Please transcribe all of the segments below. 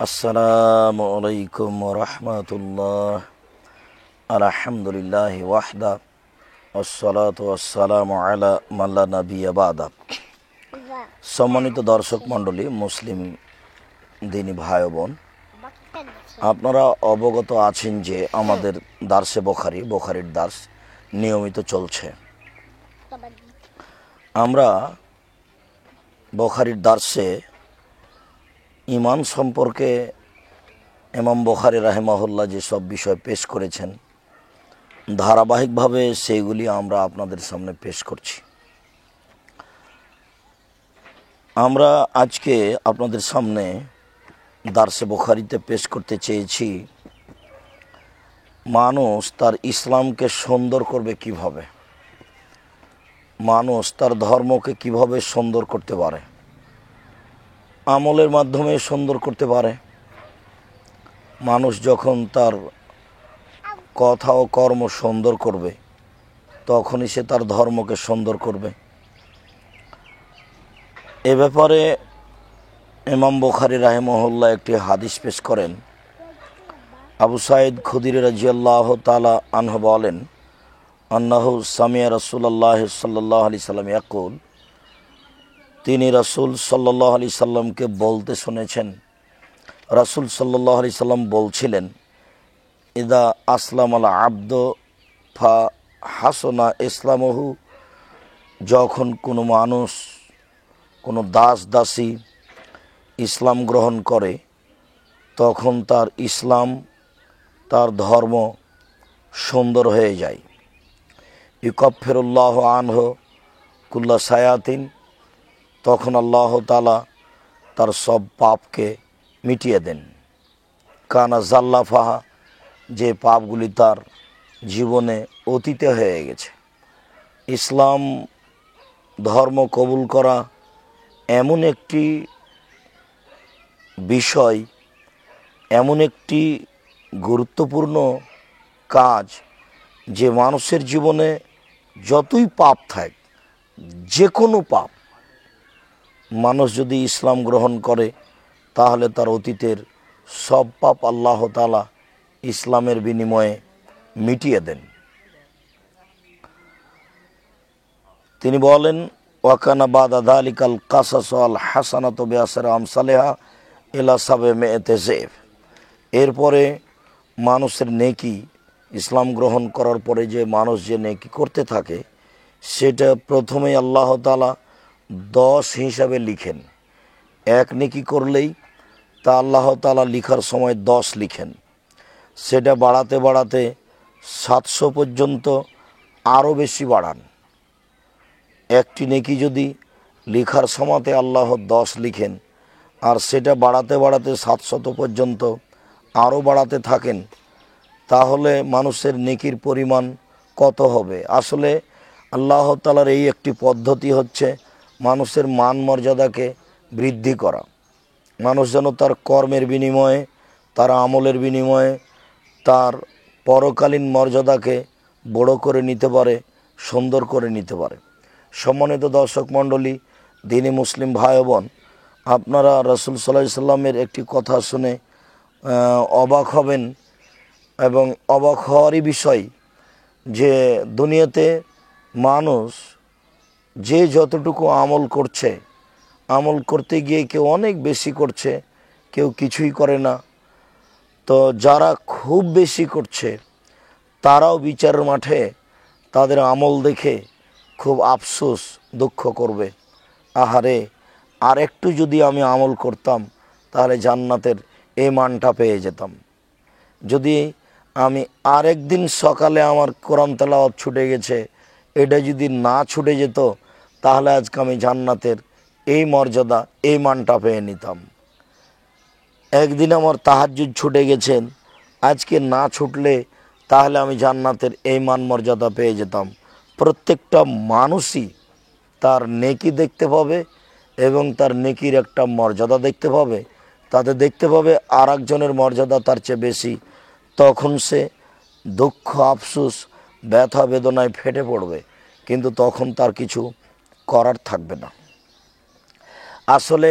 আসসালামু আলাইকুম রহমতুল্লাহ। আলহামদুলিল্লাহ ওয়াহদা ওয়াসসালাতু ওয়াসসালামু আলা মাল্লা নাবিয়্যা বাদা। সম্মানিত দর্শক মণ্ডলী, মুসলিম দিনী ভাই বোন, আপনারা অবগত আছেন যে আমাদের দার্সে বুখারীর দার্স নিয়মিত চলছে। আমরা বুখারীর দার্সে ঈমান সম্পর্কে ইমাম বুখারী রাহিমাহুল্লাহ যেসব বিষয় পেশ করেছেন, ধারাবাহিকভাবে সেইগুলি আমরা আপনাদের সামনে পেশ করছি। আমরা আজকে আপনাদের সামনে দার্সে বুখারীতে পেশ করতে চেয়েছি, মানুষ তার ইসলামকে সুন্দর করবে কিভাবে, মানুষ তার ধর্মকে কিভাবে সুন্দর করতে পারে, আমলের মাধ্যমে সুন্দর করতে পারে। মানুষ যখন তার কথা ও কর্ম সুন্দর করবে, তখনই সে তার ধর্মকে সুন্দর করবে। এ ব্যাপারে ইমাম বুখারী রাহিমাহুল্লাহ একটি হাদিস পেশ করেন। আবু সাঈদ খুদরি রাদিয়াল্লাহু তাআলা আনহু বলেন, আন্নাহু সামিয়া রাসূলুল্লাহ সাল্লাল্লাহু আলাইহি সাল্লাম ইয়াকুল, তিনি রাসূল সাল্লাল্লাহু আলাইহি সাল্লামকে বলতে শুনেছেন। রাসূল সাল্লাল্লাহু আলাইহি সাল্লাম বলছিলেন, ইদা আসলামাল আব্দ ফা হাসনা ইসলামহু, যখন কোনো মানুষ, কোনো দাস দাসী ইসলাম গ্রহণ করে, তখন তার ইসলাম, তার ধর্ম সুন্দর হয়ে যায়। ইউকাফিরুল্লাহু আনহু কুল্লা সায়াতিন, তখন আল্লাহ তাআলা তার সব পাপকে মিটিয়ে দেন। কানা জাল্লাফাহা, যে পাপগুলি তার জীবনে অতীতে হয়ে গেছে। ইসলাম ধর্ম কবুল করা এমন একটি বিষয়, এমন একটি গুরুত্বপূর্ণ কাজ, যে মানুষের জীবনে যতই পাপ থাক, যে কোনো পাপ, মানুষ যদি ইসলাম গ্রহণ করে, তাহলে তার অতীতের সব পাপ আল্লাহ তাআলা ইসলামের বিনিময়ে মিটিয়ে দেন। তিনি বলেন, ওয়াকানা বাদা যালিকাল কাসাস ওয়াল হাসানাতু বিআশরি আমসালিহা ইলা সাবঈমিআতি যিফ, এরপরে মানুষের নেকি, ইসলাম গ্রহণ করার পরে যে মানুষ যে নেকি করতে থাকে, সেটা প্রথমেই আল্লাহ তাআলা 10 হিসাবে লিখেন। এক নেকি করলেই তা আল্লাহ তাআলা লিখার সময় 10 লিখেন। সেটা বাড়াতে বাড়াতে 700 পর্যন্ত আরও বেশি বাড়ান। একটি নেকি যদি লিখার সময়তে আল্লাহ 10 লিখেন, আর সেটা বাড়াতে বাড়াতে 700 পর্যন্ত আরও বাড়াতে থাকেন, তাহলে মানুষের নেকির পরিমাণ কত হবে? আসলে আল্লাহ তাআলার এই একটি পদ্ধতি হচ্ছে মানুষের মান মর্যাদাকে বৃদ্ধি করা। মানুষ যেন তার কর্মের বিনিময়ে, তার আমলের বিনিময়ে তার পরকালীন মর্যাদাকে বড় করে নিতে পারে, সুন্দর করে নিতে পারে। সম্মানিত দর্শক মণ্ডলী, দিনী মুসলিম ভাই বোন, আপনারা রাসূল সাল্লাল্লাহু আলাইহি সাল্লামের একটি কথা শুনে অবাক হবেন, এবং অবাক হওয়ারই বিষয় যে দুনিয়াতে মানুষ যে যতটুকু আমল করছে, আমল করতে গিয়ে কেউ অনেক বেশি করছে, কেউ কিছুই করে না। তো যারা খুব বেশি করছে, তারাও বিচারের মাঠে তাদের আমল দেখে খুব আফসোস, দুঃখ করবে, আহারে, আর একটু যদি আমি আমল করতাম, তাহলে জান্নাতের এই মানটা পেয়ে যেতাম। যদি আমি আরেকদিন সকালে আমার কোরআন তেলাওয়াত ছুটে গেছে, এটা যদি না ছুটে যেত, তাহলে আজকে আমি জান্নাতের এই মর্যাদা, এই মানটা পেয়ে নিতাম। একদিন আমার তাহাজ্জুদ ছুটে গেছেন, আজকে না ছুটলে তাহলে আমি জান্নাতের এই মান মর্যাদা পেয়ে যেতাম। প্রত্যেকটা মানুষই তার নেকি দেখতে পাবে, এবং তার নেকির একটা মর্যাদা দেখতে পাবে। তাতে দেখতে পাবে আর একজনের মর্যাদা তার চেয়ে বেশি, তখন সে দুঃখ, আফসোস, ব্যথা বেদনায় ফেটে পড়বে, কিন্তু তখন তার কিছু করার থাকবে না। আসলে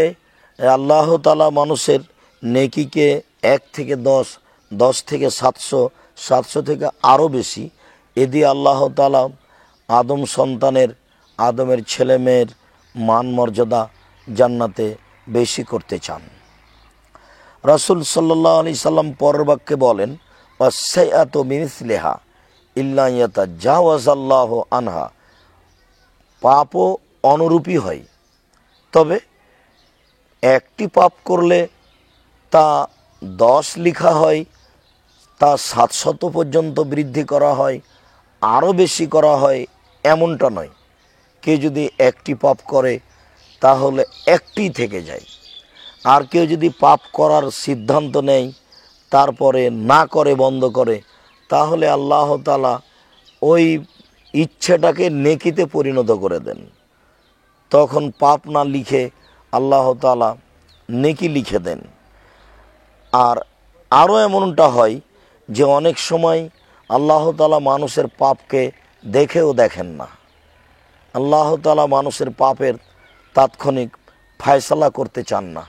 আল্লাহ তাআলা মানুষের নেকিকে 1 থেকে 10, 10 থেকে 700, 700 থেকে আরও বেশি এ দিয়ে আল্লাহ তাআলা আদম সন্তানের, আদমের ছেলে মেয়ের মান মর্যাদা জান্নাতে বেশি করতে চান। রাসূল সাল্লাল্লাহু আলাইহি সাল্লাম পরের বাক্যে বলেন, ওয়াসাইয়াতু বিমিসলিহা ইল্লা ইয়াতাজাওয়াজাল্লাহু আনহা, পাপও অনুরূপী হয়, তবে একটি পাপ করলে তা 10 লেখা হয়, তা 700 পর্যন্ত বৃদ্ধি করা হয়, আরও বেশি করা হয়, এমনটা নয়। কেউ যদি একটি পাপ করে তাহলে একটি থেকে যায়, আর কেউ যদি পাপ করার সিদ্ধান্ত নেয় তারপরে না করে, বন্ধ করে, তাহলে আল্লাহ তাআলা ওই ইচ্ছেটাকে নেকিতে পরিণত করে দেন। তখন পাপ না লিখে আল্লাহ তাআলা নেকি লিখে দেন। আর আরও এমনটা হয় যে অনেক সময় আল্লাহ তাআলা মানুষের পাপকে দেখেও দেখেন না। আল্লাহ তাআলা মানুষের পাপের তাৎক্ষণিক ফায়সালা করতে চান না।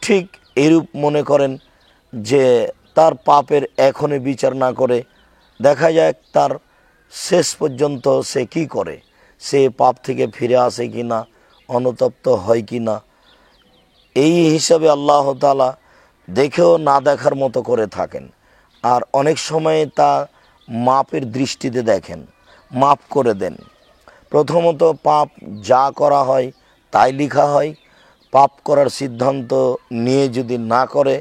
ঠিক এরূপ মনে করেন যে তার পাপের এখনই বিচার না করে দেখা যায় তার শেষ পর্যন্ত সে কি করে, সে পাপ থেকে ফিরে আসে কি না, অনুতপ্ত হয় কি না, এই হিসাবে আল্লাহ তাআলা দেখেও না দেখার মতো করে থাকেন। আর অনেক সময় তা মাপের দৃষ্টিতে দেখেন, মাপ করে দেন। প্রথমত পাপ যা করা হয় তাই লেখা হয়। পাপ করার সিদ্ধান্ত নিয়ে যদি না করে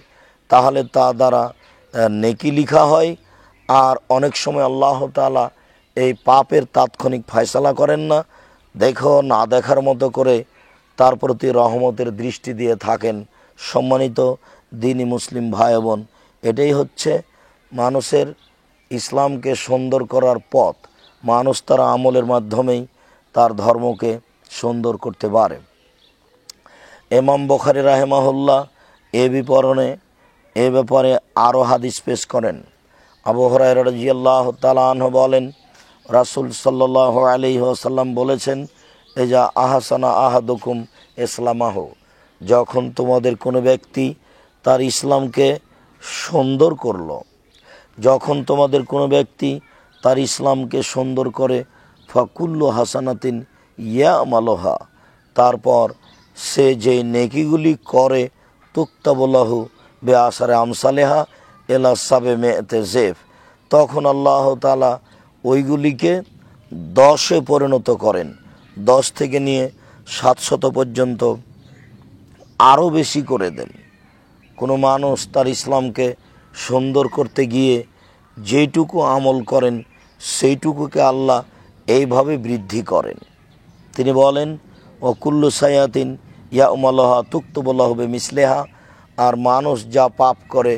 তাহলে তা দ্বারা নেকি লেখা হয়। আর অনেক সময় আল্লাহ তাআলা এই পাপের তাৎক্ষণিক ফয়সালা করেন না, দেখেও না দেখার মতো করে তার প্রতি রহমতের দৃষ্টি দিয়ে থাকেন। সম্মানিত দ্বীনি মুসলিম ভাই বোন, এটাই হচ্ছে মানুষের ইসলামকে সুন্দর করার পথ। মানুষ তার আমলের মাধ্যমেই তার ধর্মকে সুন্দর করতে পারে। ইমাম বুখারী রাহিমাহুল্লাহ এ ব্যাপারে আরও হাদিস পেশ করেন। আবু হুরায়রা রাদিয়াল্লাহু তাআলা আনহু বলেন, রাসূল সাল্লাল্লাহু আলাইহি ওয়াসাল্লাম বলেছেন, এজা আহসানা আহাদুকুম ইসলামাহু, যখন তোমাদের কোনো ব্যক্তি তার ইসলামকে সুন্দর করলো, যখন তোমাদের কোনো ব্যক্তি তার ইসলামকে সুন্দর করে, ফাকুল্লু হাসানাতিন ইয়ামালুহা, তারপর সে যে নেকিগুলি করে, তুক্তাবুলাহু বেআসারে আমসালেহা এলা সাবে মেতে জেফ, তখন আল্লাহ তাআলা ওইগুলিকে 10-এ পরিণত করেন। 10 থেকে নিয়ে 700 পর্যন্ত আরও বেশি করে দেন। কোনো মানুষ তার ইসলামকে সুন্দর করতে গিয়ে যেইটুকু আমল করেন সেইটুকুকে আল্লাহ এইভাবে বৃদ্ধি করেন। তিনি বলেন, ও কুল্লু সায়াতিন ইয়াউমালহা তুক্তবুল্লাহু বিমিসলিহা, আর মানুষ যা পাপ করে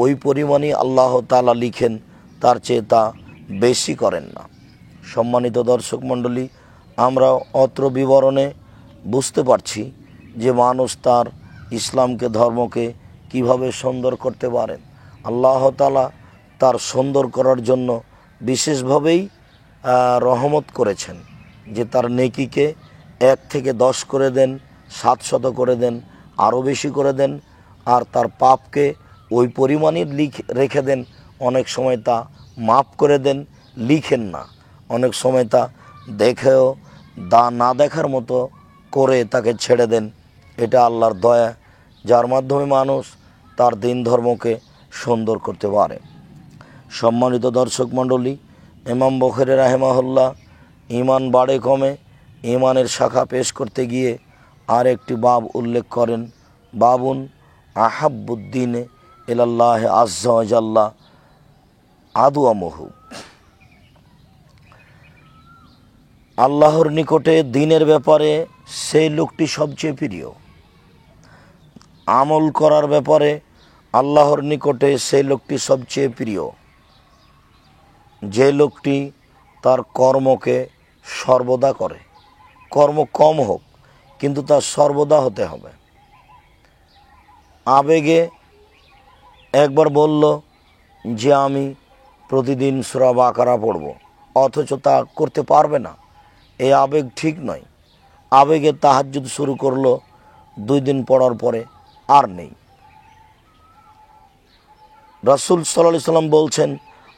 ওই পরিমাণই আল্লাহ তাআলা লিখেন, তার চেয়ে তা বেশি করেন না। সম্মানিত দর্শক মণ্ডলী, আমরা অত্র বিবরণে বুঝতে পারছি যে মানুষ তার ইসলামকে, ধর্মকে কিভাবে সুন্দর করতে পারেন। আল্লাহ তাআলা তার সুন্দর করার জন্য বিশেষভাবেই রহমত করেছেন যে তার নেকিকে 1 থেকে 10 করে দেন, 700 করে দেন, আরও বেশি করে দেন। আর তার পাপকে ওই পরিমাণই রেখে দেন। অনেক সময় তা মাপ করে দেন, লিখেন না। অনেক সময় তা দেখেও না দেখার মতো করে তাকে ছেড়ে দেন। এটা আল্লাহর দয়া, যার মাধ্যমে মানুষ তার দিন ধর্মকে সুন্দর করতে পারে। সম্মানিত দর্শক মণ্ডলী, ইমাম বুখারী রাহিমাহুল্লাহ ঈমান বাড়ে কমে ঈমানের শাখা পেশ করতে গিয়ে আর একটি বাব উল্লেখ করেন, বাবুন আহাব্বুদ্দিনে ইলাল্লাহ আযজা ওয়া জাল্লা আদওয়ামুহু, আল্লাহর নিকটে দিনের ব্যাপারে সেই লোকটি সবচেয়ে প্রিয়। আমল করার ব্যাপারে আল্লাহর নিকটে সেই লোকটি সবচেয়ে প্রিয়, যে লোকটি তার কর্মকে সর্বদা করে। কর্ম কম হোক, কিন্তু তার সর্বদা হতে হবে। আবেগে একবার বলল যে আমি প্রতিদিন সূরা বাকারা পড়ব, অথচ তা করতে পারবে না। এই আবেগ ঠিক নয়। আবেগে তাহাজ্জুদ শুরু করলো, 2 দিন পড়ার পরে আর নেই। রাসূল সাল্লাল্লাহু আলাইহি সাল্লাম বলছেন,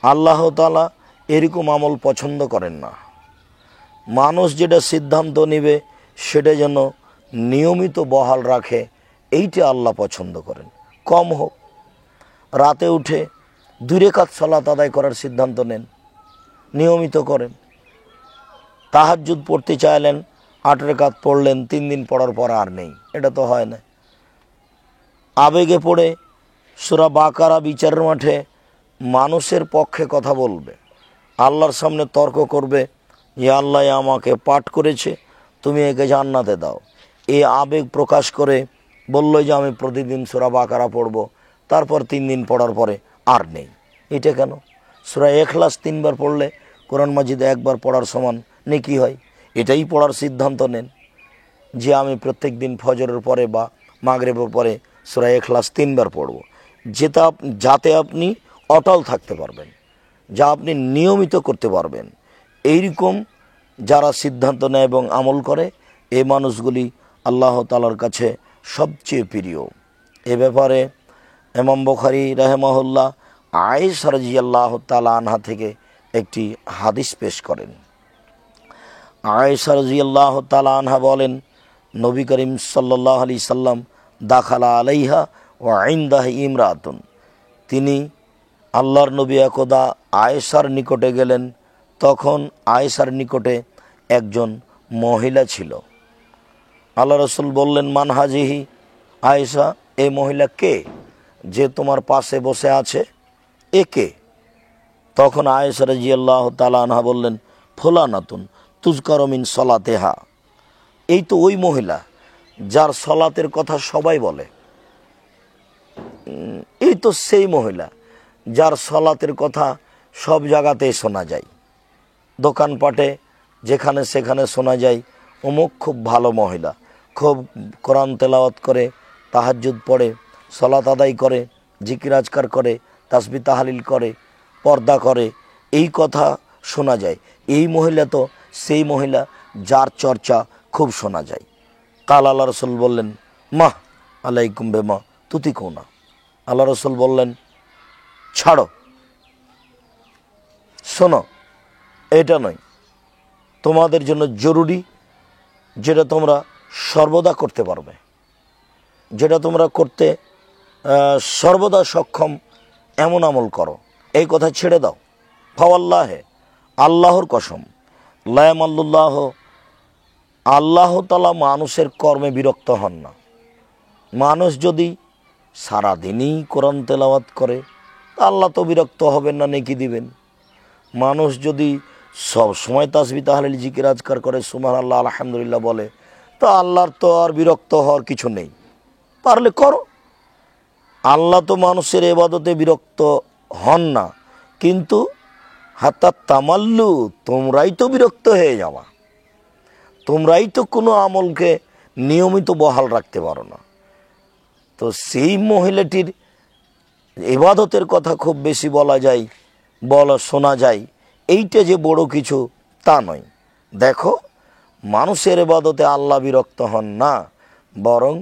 আল্লাহ তাআলা এরকম আমল পছন্দ করেন না। মানুষ যেটা সিদ্ধান্ত নেবে সেটা যেন নিয়মিত বহাল রাখে, এইটা আল্লাহ পছন্দ করেন। কম হোক, রাতে উঠে 2 রাকাত সালাত আদায় করার সিদ্ধান্ত নেন, নিয়মিত করেন। তাহাজ্জুদ পড়তে চাইলেন, 8 রাকাত পড়লেন, 3 দিন পড়ার পর আর নেই, এটা তো হয় না। আবেগে পড়ে সূরা বাকারা বিচারের মাঠে মানুষের পক্ষে কথা বলবে, আল্লাহর সামনে তর্ক করবে, যে আল্লাহ আমাকে পাঠ করেছে, তুমি একে জান্নাতে দাও। এই আবেগ প্রকাশ করে বলল যে আমি প্রতিদিন সূরা বাকারা পড়ব, তারপর 3 দিন পড়ার পরে আর নেই। এটা কেন? সূরা ইখলাস 3 বার পড়লে কোরআন মাজিদ 1 বার পড়ার সমান নেকি হয়। এটাই পড়ার সিদ্ধান্ত নেন যে আমি প্রত্যেক দিন ফজরের পরে বা মাগরিবের পরে সূরা ইখলাস 3 বার পড়ব, যাতে আপনি অটল থাকতে পারবেন, যা আপনি নিয়মিত করতে পারবেন। এইরকম যারা সিদ্ধান্ত নেয় এবং আমল করে, এই মানুষগুলি আল্লাহ তাআলার কাছে সবচেয়ে প্রিয়। এ ব্যাপারে ইমাম বুখারী রাহিমাহুল্লাহ আয়েশা রাদিয়াল্লাহু তাআলা আনহা থেকে একটি হাদিস পেশ করেন। আয়েশা রাদিয়াল্লাহু তাআলা আনহা বলেন, নবী করিম সাল্লাল্লাহু আলাইহি সাল্লাম দাখালা আলাইহা ওয়া ইনদাহা ইমরাতুন, তিনি আল্লাহর নবী একদা আয়েশার নিকটে গেলেন। তখন আয়েশার নিকটে একজন মহিলা ছিল। আল্লাহ রাসূল বললেন, মান হাজিহি, আয়েশা, এই মহিলা কে যে তোমার পাশে বসে আছে, এ কে? তখন আয়েশা রাদিয়াল্লাহু তাআলা আনহা বললেন, ফুলানাতুন তুযকারু মিন সলাতিহা, এই তো ওই মহিলা যার সলাতের কথা সবাই বলে। এই তো সেই মহিলা যার সলাতের কথা সব জায়গাতেই শোনা যায়, দোকানপাটে যেখানে সেখানে শোনা যায়, অমুক খুব ভালো মহিলা, খুব কোরআন তেলাওয়াত করে, তাহাজ্জুদ পড়ে, সলাত আদায় করে, জিকির আজকার করে, তাসবিহ তাহলিল করে, পর্দা করে, এই কথা শোনা যায়। এই মহিলা তো সেই মহিলা যার চর্চা খুব শোনা যায়। কাল আল্লাহ রসুল বললেন, মা আলাইকুম বেমা তুতি কোনা। আল্লাহ রসুল বললেন, ছাড়ো, শোনো, এটা নয়, তোমাদের জন্য জরুরি যেটা তোমরা সর্বদা করতে পারবে, যেটা তোমরা করতে সর্বদা সক্ষম, এমন আমল করো, এই কথা ছেড়ে দাও। ফাওয়াল্লাহে, আল্লাহর কসম, লা ইয়ামাল্লুল্লাহ, আল্লাহ তাআলা মানুষের কর্মে বিরক্ত হন না। মানুষ যদি সারাদিনই কোরআন তেলাওয়াত করে, আল্লাহ তো বিরক্ত হবেন না, নেকি দিবেন। মানুষ যদি সব সময় তাসবিহ তাহলিল জিকির আজকার করে, সুবহানাল্লাহ আলহামদুলিল্লাহ বলে, তো আল্লাহর তো আর বিরক্ত হওয়ার কিছু নেই, পারলে করো। আল্লাহ তো মানুষের ইবাদতে বিরক্ত হন না, কিন্তু হাত্তা তামাল্লু, তোমরাই তো বিরক্ত হয়ে যাওয়া, তোমরাই তো কোনো আমলকে নিয়মিত বহাল রাখতে পারো না। তো সেই মহিলাটির ইবাদতের কথা খুব বেশি শোনা যায়, এইটা যে বড় কিছু তা নয়। দেখো, মানুষের ইবাদতে আল্লাহ বিরক্ত হন না, বরং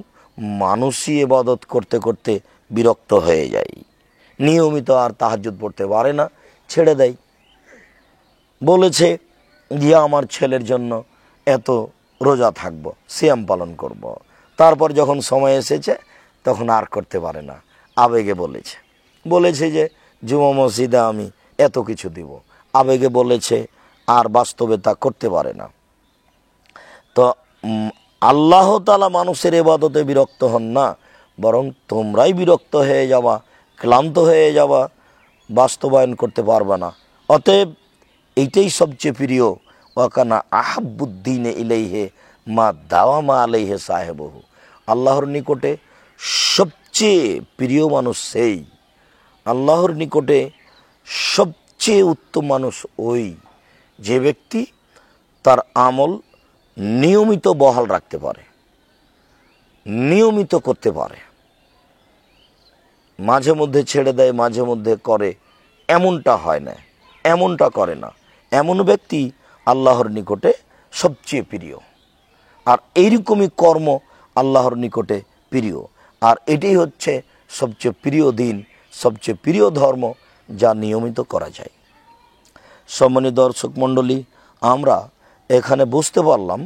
মানুষই ইবাদত করতে করতে বিরক্ত হয়ে যায়, নিয়মিত আর তাহাজ্জুদ পড়তে পারে না, ছেড়ে দেয়। বলেছে যে আমার ছেলের জন্য এত রোজা থাকবো, সিয়াম পালন করব। তারপর যখন সময় এসেছে তখন আর করতে পারে না, আবেগে বলেছে যে জুমা মসজিদে আমি এত কিছু দিব, আবেগে বলেছে, আর বাস্তবে তা করতে পারে না। তো আল্লাহ তাআলা মানুষের ইবাদতে বিরক্ত হন না, বরং তোমরাই বিরক্ত হয়ে যাবা, ক্লান্ত হয়ে যাবা, বাস্তবায়ন করতে পারবে না। অতএব এইটাই সবচেয়ে প্রিয়। ওয়াকানা আহাব্বুদ্দিনে ইলাইহে মা দাওয়ামা আলাইহে সাহেবহু, আল্লাহর নিকটে সবচেয়ে প্রিয় মানুষ সেই, আল্লাহর নিকটে সবচেয়ে উত্তম মানুষ ওই যে ব্যক্তি তার আমল নিয়মিত বহাল রাখতে পারে, নিয়মিত করতে পারে, মাঝে মধ্যে ছেড়ে দেয়, মাঝে মধ্যে করে, এমনটা হয় না, এমনটা করে না। এমন ব্যক্তি আল্লাহর নিকটে সবচেয়ে প্রিয়। আর এইরকমই কর্ম আল্লাহর নিকটে প্রিয়। আর এটাই হচ্ছে সবচেয়ে প্রিয় দিন, সবচেয়ে প্রিয় ধর্ম, যা নিয়মিত করা যায়। সম্মানিত দর্শক মণ্ডলী, আমরা এখানে বুঝতে পারলাম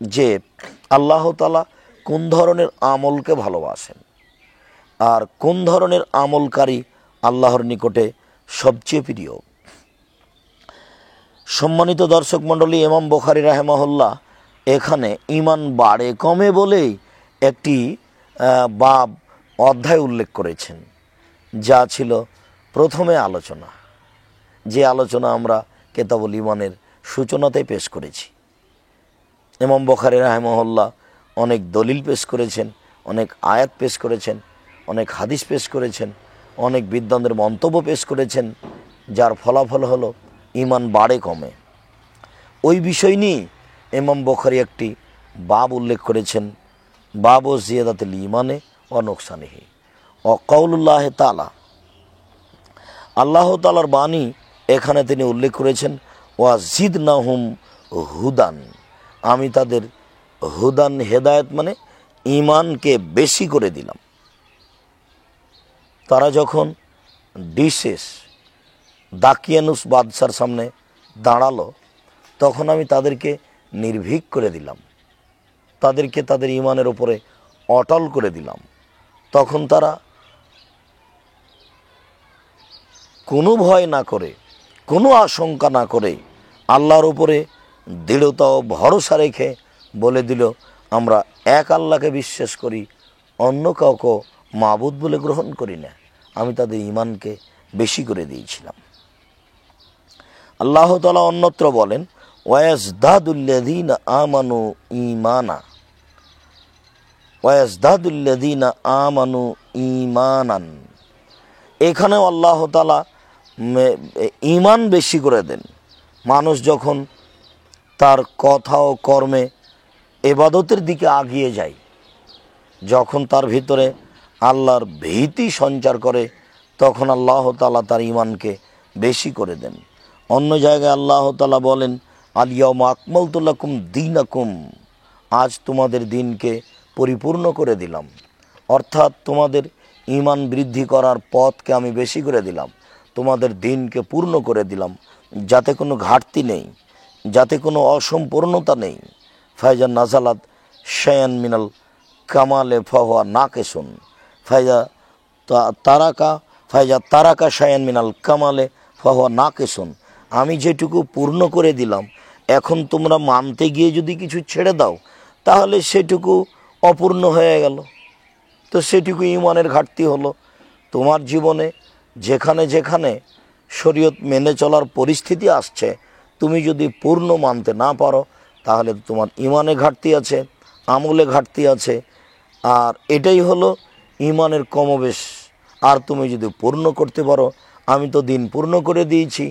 যে আল্লাহ তাআলা কোন ধরনের আমলকে ভালোবাসেন আর কোন ধরনের আমলকারী আল্লাহর নিকটে সবচেয়ে প্রিয়। সম্মানিত দর্শক মণ্ডলী, ইমাম বুখারী রাহিমাহুল্লাহ এখানে ঈমান বাড়ে কমে বলেই একটি বাব অধ্যায় উল্লেখ করেছেন, যা ছিল প্রথমে আলোচনা, যে আলোচনা আমরা কিতাবুল ঈমানের সূচনাতে পেশ করেছি। ইমাম বুখারী রাহিমাহুল্লাহ অনেক দলিল পেশ করেছেন, অনেক আয়াত পেশ করেছেন, অনেক হাদিস পেশ করেছেন, অনেক বিদ্বানদের মন্তব্য পেশ করেছেন, যার ফলাফল হলো ঈমান বাড়ে কমে। ওই বিষয় নিয়ে ইমাম বুখারী একটি বাব উল্লেখ করেছেন, বাব ও জিয়াদাতুল ঈমানে ও নুকসানিহি ও কাউলুল্লাহ তাআলা। আল্লাহ তাআলার বাণী এখানে তিনি উল্লেখ করেছেন, ওয়া জিদনাহুম হুদান, আমি তাদের হুদান, হেদায়েত মানে ঈমানকে বেশি করে দিলাম। তারা যখন ডিসেস দাকিয়ানুস বাদশার সামনে দাঁড়ালো, তখন আমি তাদেরকে নির্ভীক করে দিলাম, তাদেরকে তাদের ঈমানের ওপরে অটল করে দিলাম। তখন তারা কোনো ভয় না করে, কোনো আশঙ্কা না করে আল্লাহর উপরে দৃঢ়তা ও ভরসা রেখে বলে দিল, আমরা এক আল্লাহকে বিশ্বাস করি, অন্য কাউকে মাবুদ বলে গ্রহণ করি না। আমি তাদের ঈমানকে বেশি করে দিয়েছিলাম। আল্লাহ তাআলা অন্যত্র বলেন, ওয়ায়াজদাদুল্লাযীনা আমানু ঈমানা, ওয়ায়াজদাদুল্লাযীনা আমানু ঈমানান। এখানেও আল্লাহ তাআলা ঈমান বেশি করে দেন। মানুষ যখন তার কথা ও কর্মে ইবাদতের দিকে আগিয়ে যায়, যখন তার ভিতরে আল্লাহর ভীতি সঞ্চার করে, তখন আল্লাহ তাআলা তার ঈমানকে বেশি করে দেন। অন্য জায়গায় আল্লাহ তাআলা বলেন, আল ইয়াউমা আকমালতু লাকুম দীনাকুম, আজ তোমাদের দিনকে পরিপূর্ণ করে দিলাম। অর্থাৎ তোমাদের ঈমান বৃদ্ধি করার পথকে আমি বেশি করে দিলাম, তোমাদের দিনকে পূর্ণ করে দিলাম, যাতে কোনো ঘাটতি নেই, যাতে কোনো অসম্পূর্ণতা নেই। ফাইজা নাজালাত শায়ান মিনাল কামালে ফাহুয়া নাকিসুন, ফাইজা তারাকা শায়ান মিনাল কামালে ফাহুয়া নাকিসুন। আমি যেটুকু পূর্ণ করে দিলাম, এখন তোমরা মানতে গিয়ে যদি কিছু ছেড়ে দাও, তাহলে সেটুকু অপূর্ণ হয়ে গেল। তো সেটুকু ঈমানের ঘাটতি হলো। তোমার জীবনে যেখানে যেখানে শরীয়ত মেনে চলার পরিস্থিতি আসছে, তুমি যদি পূর্ণ মানতে না পারো, তাহলে তোমার ঈমানে ঘাটতি আছে, আমলে ঘাটতি আছে। আর এটাই হলো ঈমানের কমবেশ। আর তুমি যদি পূর্ণ করতে পারো, আমি তো দিন পূর্ণ করে দিয়েছি,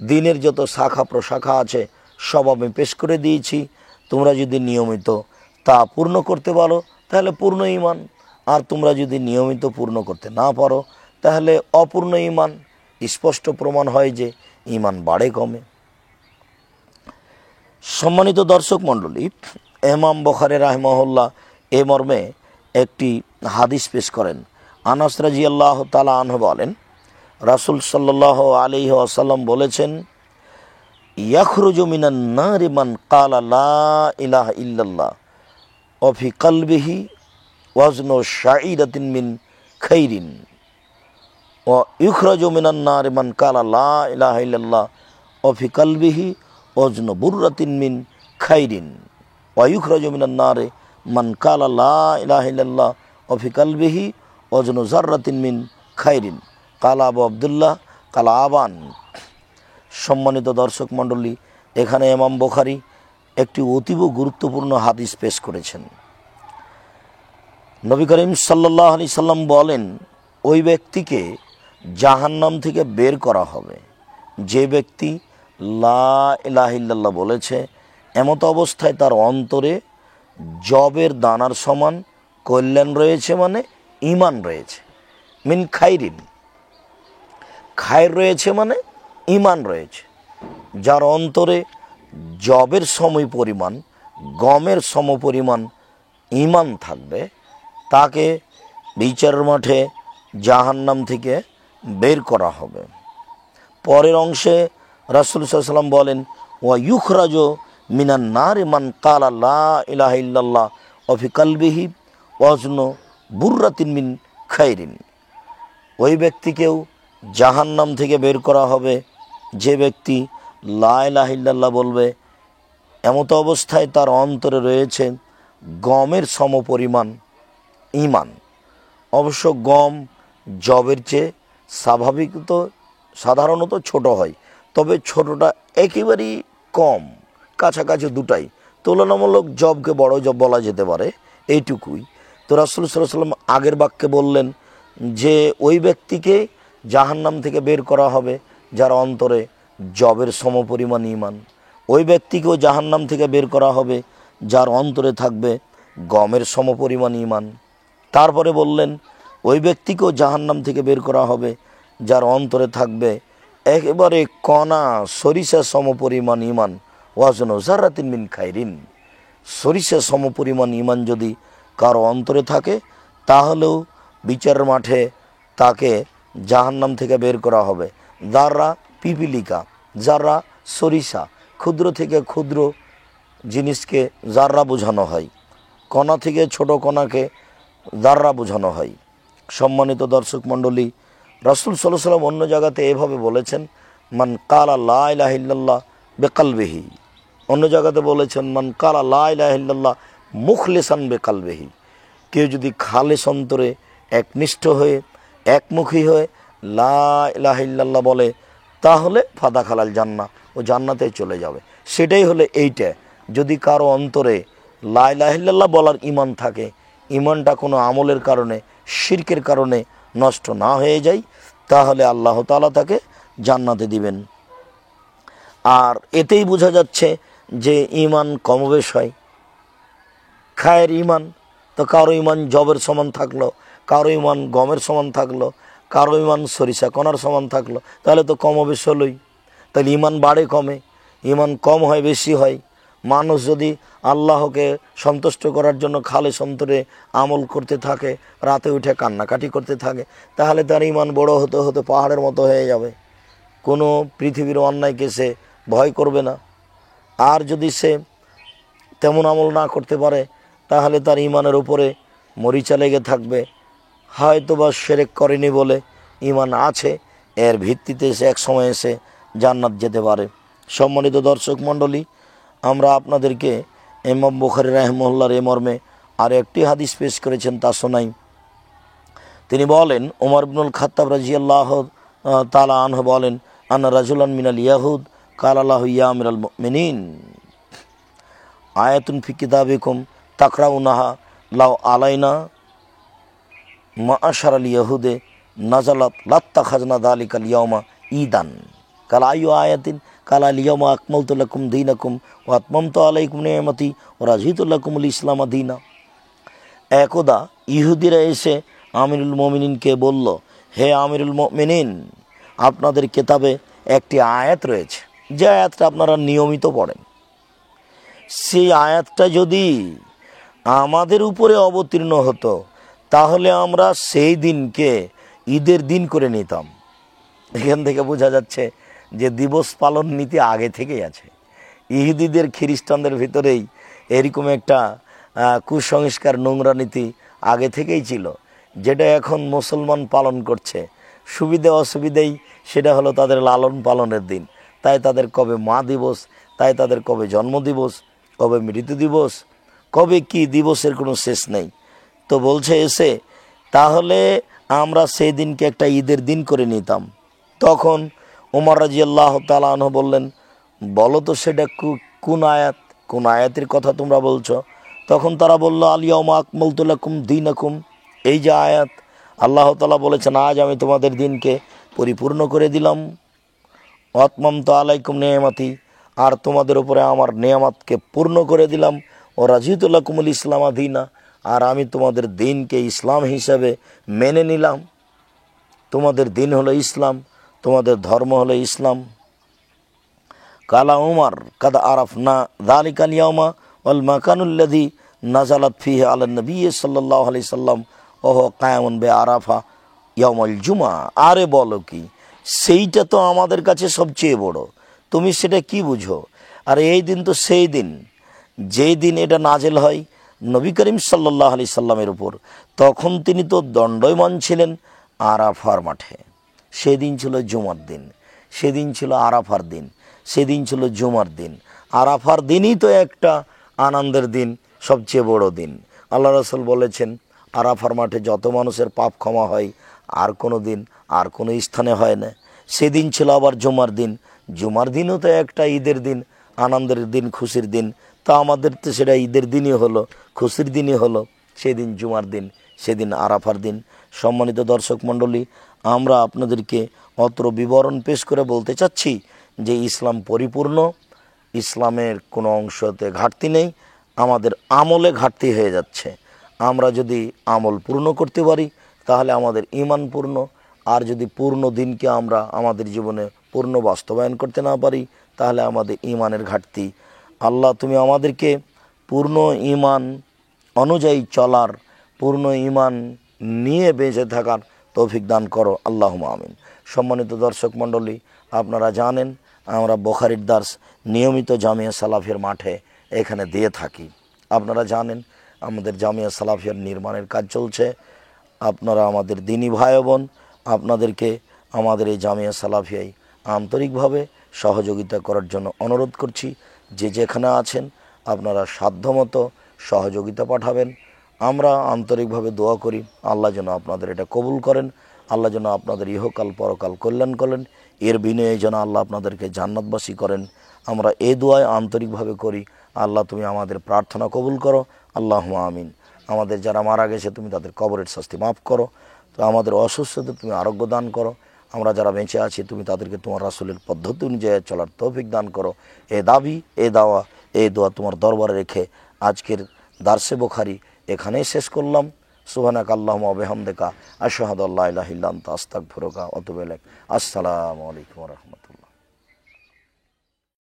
দিনের যত শাখা প্রশাখা আছে সব আমি পেশ করে দিয়েছি। তোমরা যদি নিয়মিত তা পূর্ণ করতে পারো, তাহলে পূর্ণ ঈমান। আর তোমরা যদি নিয়মিত পূর্ণ করতে না পারো, তাহলে অপূর্ণ ঈমান। স্পষ্ট প্রমাণ হয় যে ঈমান বাড়ে কমে। সম্মানিত দর্শক মণ্ডলী, ইমাম বুখারী রাহিমাহুল্লাহ এ মর্মে একটি হাদিস পেশ করেন। আনাস রাদিয়াল্লাহু তাআলা আনহু বলেন, রাসূল সাল্লাল্লাহু আলাইহি ওয়াসাল্লাম বলেছেন, ইয়াখরুজু মিনান নারি মান ক্বালা লা ইলাহা ইল্লাল্লাহ ওয়া ফি কলবিহি ওয়াজনু শাঈরাতিন মিন খাইরিন ওয়া ইখরাজু মিনান নারি মান ক্বালা লা ইলাহা ইল্লাল্লাহ ওয়া ফি কলবিহি ওয়াজনু বুররাতিন মিন খাইরিন ওয়া ইখরাজু মিনান নারি মান ক্বালা লা ইলাহা ইল্লাল্লাহ ওয়া ফি কলবিহি ওয়াজনু যাররাতিন মিন খাইরিন। কালা আবু আব্দুল্লাহ কালা আবান। সম্মানিত দর্শক মণ্ডলী, এখানে ইমাম বুখারী একটি অতীব গুরুত্বপূর্ণ হাদিস পেশ করেছেন। নবী করিম সাল্লাল্লাহু আলাইহি সাল্লাম বলেন, ওই ব্যক্তিকে জাহান্নাম থেকে বের করা হবে যে ব্যক্তি লা ইলাহা ইল্লাল্লাহ বলেছে, এমত অবস্থায় তার অন্তরে জবের দানার সমান কল্যাণ রয়েছে, মানে ঈমান রয়েছে। মিন খাইরিন, খায়ের রয়েছে মানে ঈমান রয়েছে। যার অন্তরে জবের সমপরিমাণ, গমের সমপরিমাণ ঈমান থাকবে, তাকে বিচারের মাঠে জাহান্নাম থেকে বের করা হবে। পরের অংশে রাসূল সাল্লাল্লাহু আলাইহি ওয়াসাল্লাম বলেন, ওয়া ইউখরাজু মিনান নারি মান ক্বালা লা ইলাহা ইল্লাল্লাহ ওয়া ফি কলবিহি ওয়াজনু বুররাতিন মিন খাইরিন। ওই ব্যক্তিকেও জাহান্নাম থেকে বের করা হবে যে ব্যক্তি লা ইলাহা ইল্লাল্লাহ বলবে, এমত অবস্থায় তার অন্তরে রয়েছে গমের সমপরিমাণ ঈমান। অবশ্য গম জবের চেয়ে সাধারণত ছোট হয়, তবে ছোটটা একেবারেই কম, কাছাকাছি দুটাই, তুলনামূলক জবকে বড় জব বলা যেতে পারে, এইটুকুই। তো রাসূল সাল্লাল্লাহু আলাইহি ওয়াসাল্লাম আগের বাক্যে বললেন যে ওই ব্যক্তিকে জাহান্নাম থেকে বের করা হবে যার অন্তরে জবের সমপরিমাণ ঈমান। ওই ব্যক্তিকেও জাহান্নাম থেকে বের করা হবে যার অন্তরে থাকবে গমের সমপরিমাণ ঈমান। তারপরে বললেন ওই ব্যক্তিকেও জাহান্নাম থেকে বের করা হবে যার অন্তরে থাকবে একেবারে কণা সরিষা সমপরিমাণ ঈমান, ওয়াজনু যাররাতিন মিন খাইরিন। সরিষা সমপরিমাণ ঈমান যদি কারো অন্তরে থাকে তাহলেও বিচারের মাঠে তাকে জাহান্নাম থেকে বের করা হবে। যাররা পিপিলিকা, যাররা সরিষা, ক্ষুদ্র থেকে ক্ষুদ্র জিনিসকে যাররা বোঝানো হয়, কণা থেকে ছোট কণাকে যাররা বোঝানো হয়। সম্মানিত দর্শক মণ্ডলী, রাসূল সাল্লাল্লাহু আলাইহি ওয়াসাল্লাম অন্য জায়গাতে এভাবে বলেছেন, মান ক্বালা লা ইলাহা ইল্লাল্লাহ বিকলবিহি। অন্য জায়গাতে বলেছেন মান ক্বালা লা ইলাহা ইল্লাল্লাহ মুখলিসান বিকলবিহি। কেউ যদি খালেস অন্তরে একনিষ্ঠ হয়ে একমুখী হয়ে লা ইলাহা ইল্লাল্লাহ বলে তাহলে ফাদা খালাল জান্নাহ, ও জান্নাতে চলে যাবে। সেটাই হলো এইটা, যদি কারো অন্তরে লা ইলাহা ইল্লাল্লাহ বলার ঈমান থাকে, ঈমানটা কোনো আমলের কারণে, শিরকের কারণে নষ্ট না হয়ে যায়, তাহলে আল্লাহ তাআলা তাকে জান্নাতে দিবেন। আর এতেই বোঝা যাচ্ছে যে ঈমান কমবেশ হয়। খায়ের ঈমান, তো কারো ঈমান জবের সমান থাকলো, কারো ঈমান গমের সমান থাকলো, কারো ঈমান সরিষা কণার সমান থাকলো, তাহলে তো কমবেশ হলোই। তাহলে ঈমান বাড়ে কমে, ঈমান কম হয় বেশি হয়। মানুষ যদি আল্লাহকে সন্তুষ্ট করার জন্য খালেস অন্তরে আমল করতে থাকে, রাতে উঠে কান্নাকাটি করতে থাকে, তাহলে তার ঈমান বড় হতে হতে পাহাড়ের মতো হয়ে যাবে। কোনো পৃথিবীর অন্যায়কে সে ভয় করবে না। আর যদি সে তেমন আমল না করতে পারে তাহলে তার ঈমানের উপরে মরিচা লেগে থাকবে। হয়তো বা শিরক করেনি বলে ঈমান আছে, এর ভিত্তিতে সে এক সময় এসে জান্নাত যেতে পারে। সম্মানিত দর্শক মণ্ডলী, আমরা আপনাদেরকে ইমাম বুখারী রাহিমাহুল্লাহর এই মর্মে আর একটি হাদিস পেশ করেছেন, তা শোনাই। তিনি বলেন, ওমর ইবনুল খাত্তাব রাদিয়াল্লাহু তাআলা আনহু বলেন, আন্না রাজুলান মিনাল ইয়াহুদ ক্বালা লাহু ইয়া আমিরাল মুমিনিন আয়াতুন ফি কিতাবিকুম তাকরাউনাহা লাউ আলাইনা মাআশারাল ইয়াহুদে নাজালাত লাত্তাখাযনা যালিকাল ইয়াওমা ঈদান। কালা আইয়ু আয়াতিন? কালা আল ইয়াওমা আকমালতু লাকুম দীনাকুম ওয়া আতমামতু আলাইকুম নি'মাতি ওয়া রাযীতু লাকুমুল ইসলামা দীনা। একদা ইহুদিরা এসে আমিরুল মুমিনিনকে বলল, হে আমিরুল মুমিনিন, আপনাদের কিতাবে একটি আয়াত রয়েছে, যে আয়াতটা আপনারা নিয়মিত পড়েন। সেই আয়াতটা যদি আমাদের উপরে অবতীর্ণ হতো তাহলে আমরা সেই দিনকে ঈদের দিন করে নিতাম। এখান থেকে বোঝা যাচ্ছে যে দিবস পালন নীতি আগে থেকেই আছে। ইহুদিদের খ্রিস্টানদের ভিতরেই এরকম একটা কুসংস্কার, নোংরা নীতি আগে থেকেই ছিল, যেটা এখন মুসলমান পালন করছে। সুবিধে অসুবিধেই সেটা হলো তাদের লালন পালনের দিন। তাই তাদের কবে মা দিবস, তাই তাদের কবে জন্ম দিবস, কবে মৃত্যু দিবস, কবে কি দিবসের কোনো শেষ নেই। তো বলছে এসে, তাহলে আমরা সেই দিনকে একটা ঈদের দিন করে নিতাম। তখন ওমর রাদিয়াল্লাহু তাআলা আনহু বললেন, বলো তো সেটা কোন আয়াত, কোন আয়াতের কথা তোমরা বলছো? তখন তারা বলল, আল ইয়াওমা আকমালতু লাকুম দীনাকুম। এই যে আয়াত, আল্লাহ তাআলা বলেছেন, আজ আমি তোমাদের দিনকে পরিপূর্ণ করে দিলাম। আতমামতু আলাইকুম নি'মাতি, আর তোমাদের উপরে আমার নেয়ামতকে পূর্ণ করে দিলাম। ও রাযীতু লাকুমুল ইসলামা দীনা, আর আমি তোমাদের দিনকে ইসলাম হিসাবে মেনে নিলাম। তোমাদের দিন হলো ইসলাম, তোমাদের ধর্ম হলো ইসলাম। কালা উমর কাদ আরাফনা যালিকাল ইয়াওমা ওয়াল মাকানুল্লাযী নাযালাত ফীহি আলান নবী সাল্লাল্লাহু আলাইহি সাল্লাম ওয়া হুয়া কায়ামুন বিআরাফা ইয়াউমুল জুমা, আরে বলো কি, সেইটা তো আমাদের কাছে সবচেয়ে বড়, তুমি সেটা কি বুঝো? আর এই দিন তো সেই দিন যেই দিন এটা নাজেল হয় নবী করিম সাল্লাল্লাহু আলাইহি সাল্লামের উপর, তখন তিনি তো দণ্ডায়মান ছিলেন আরাফার মাঠে। সেদিন ছিল জুমার দিন, সেদিন ছিল আরাফার দিন, সেদিন ছিল জুমার দিন। আরাফার দিনই তো একটা আনন্দের দিন, সবচেয়ে বড় দিন। আল্লাহ রাসূল বলেছেন, আরাফার মাঠে যত মানুষের পাপ ক্ষমা হয় আর কোনো দিন আর কোনো স্থানে হয় না। সেদিন ছিল আবার জুমার দিন, জুমার দিনও তো একটা ঈদের দিন, আনন্দের দিন, খুশির দিন। তা আমাদের তো সেটা ঈদের দিনই হলো, খুশির দিনই হলো, সেদিন জুমার দিন, সেদিন আরাফার দিন। সম্মানিত দর্শক মণ্ডলী, আমরা আপনাদেরকে অত্র বিবরণ পেশ করে বলতে চাচ্ছি যে ইসলাম পরিপূর্ণ, ইসলামের কোনো অংশতে ঘাটতি নেই, আমাদের আমলে ঘাটতি হয়ে যাচ্ছে। আমরা যদি আমল পূর্ণ করতে পারি তাহলে আমাদের ঈমান পূর্ণ, আর যদি পূর্ণ দিনকে আমরা আমাদের জীবনে পূর্ণ বাস্তবায়ন করতে না পারি তাহলে আমাদের ঈমানের ঘাটতি। আল্লাহ তুমি আমাদেরকে পূর্ণ ঈমান অনুযায়ী চলার, পূর্ণ ঈমান নিয়ে বেঁচে থাকার তৌফিক দান করো, আল্লাহুম্মা আমিন। সম্মানিত দর্শক মণ্ডলী, আপনারা জানেন আমরা বুখারীর দার্স নিয়মিত জামিয়া সালাফিয়ার মাঠে এখানে দিয়ে থাকি। আপনারা জানেন আমাদের জামিয়া সালাফিয়ার নির্মাণের কাজ চলছে। আপনারা আমাদের দিনী ভাই বোন, আপনাদেরকে আমাদের এই জামিয়া সালাফিয়ায় আন্তরিকভাবে সহযোগিতা করার জন্য অনুরোধ করছি। যে যেখানে আছেন আপনারা সাধ্যমতো সহযোগিতা পাঠাবেন। আমরা আন্তরিকভাবে দোয়া করি আল্লাহ যেন আপনাদের এটা কবুল করেন, আল্লাহ যেন আপনাদের ইহকাল পরকাল কল্যাণ করেন, এর বিনিময়ে যেন আল্লাহ আপনাদেরকে জান্নাতবাসী করেন। আমরা এই দোয়ায় আন্তরিকভাবে করি, আল্লাহ তুমি আমাদের প্রার্থনা কবুল করো, আল্লাহুম্মা আমিন। আমাদের যারা মারা গেছে তুমি তাদের কবরের শাস্তি মাফ করো, তো আমাদের অসুস্থতা তুমি আরোগ্য দান করো। আমরা যারা বেঁচে আছি তুমি তাদেরকে তোমার রাসূলের পদ্ধতি অনুযায়ী চলার তৌফিক দান করো। এ দাবি, এ দাওয়া, এই দোয়া তোমার দরবারে রেখে আজকের দার্সে বুখারী এখানেই শেষ করলাম। সুবহানাকা আল্লাহুম্মা ওয়া বিহামদিকা আশহাদু আল্লা ইলাহা ইল্লা আনতা আস্তাগফিরুকা ওয়া আতুবু ইলাইক। আসসালামু আলাইকুম ওয়া রাহমাতুল্লাহ।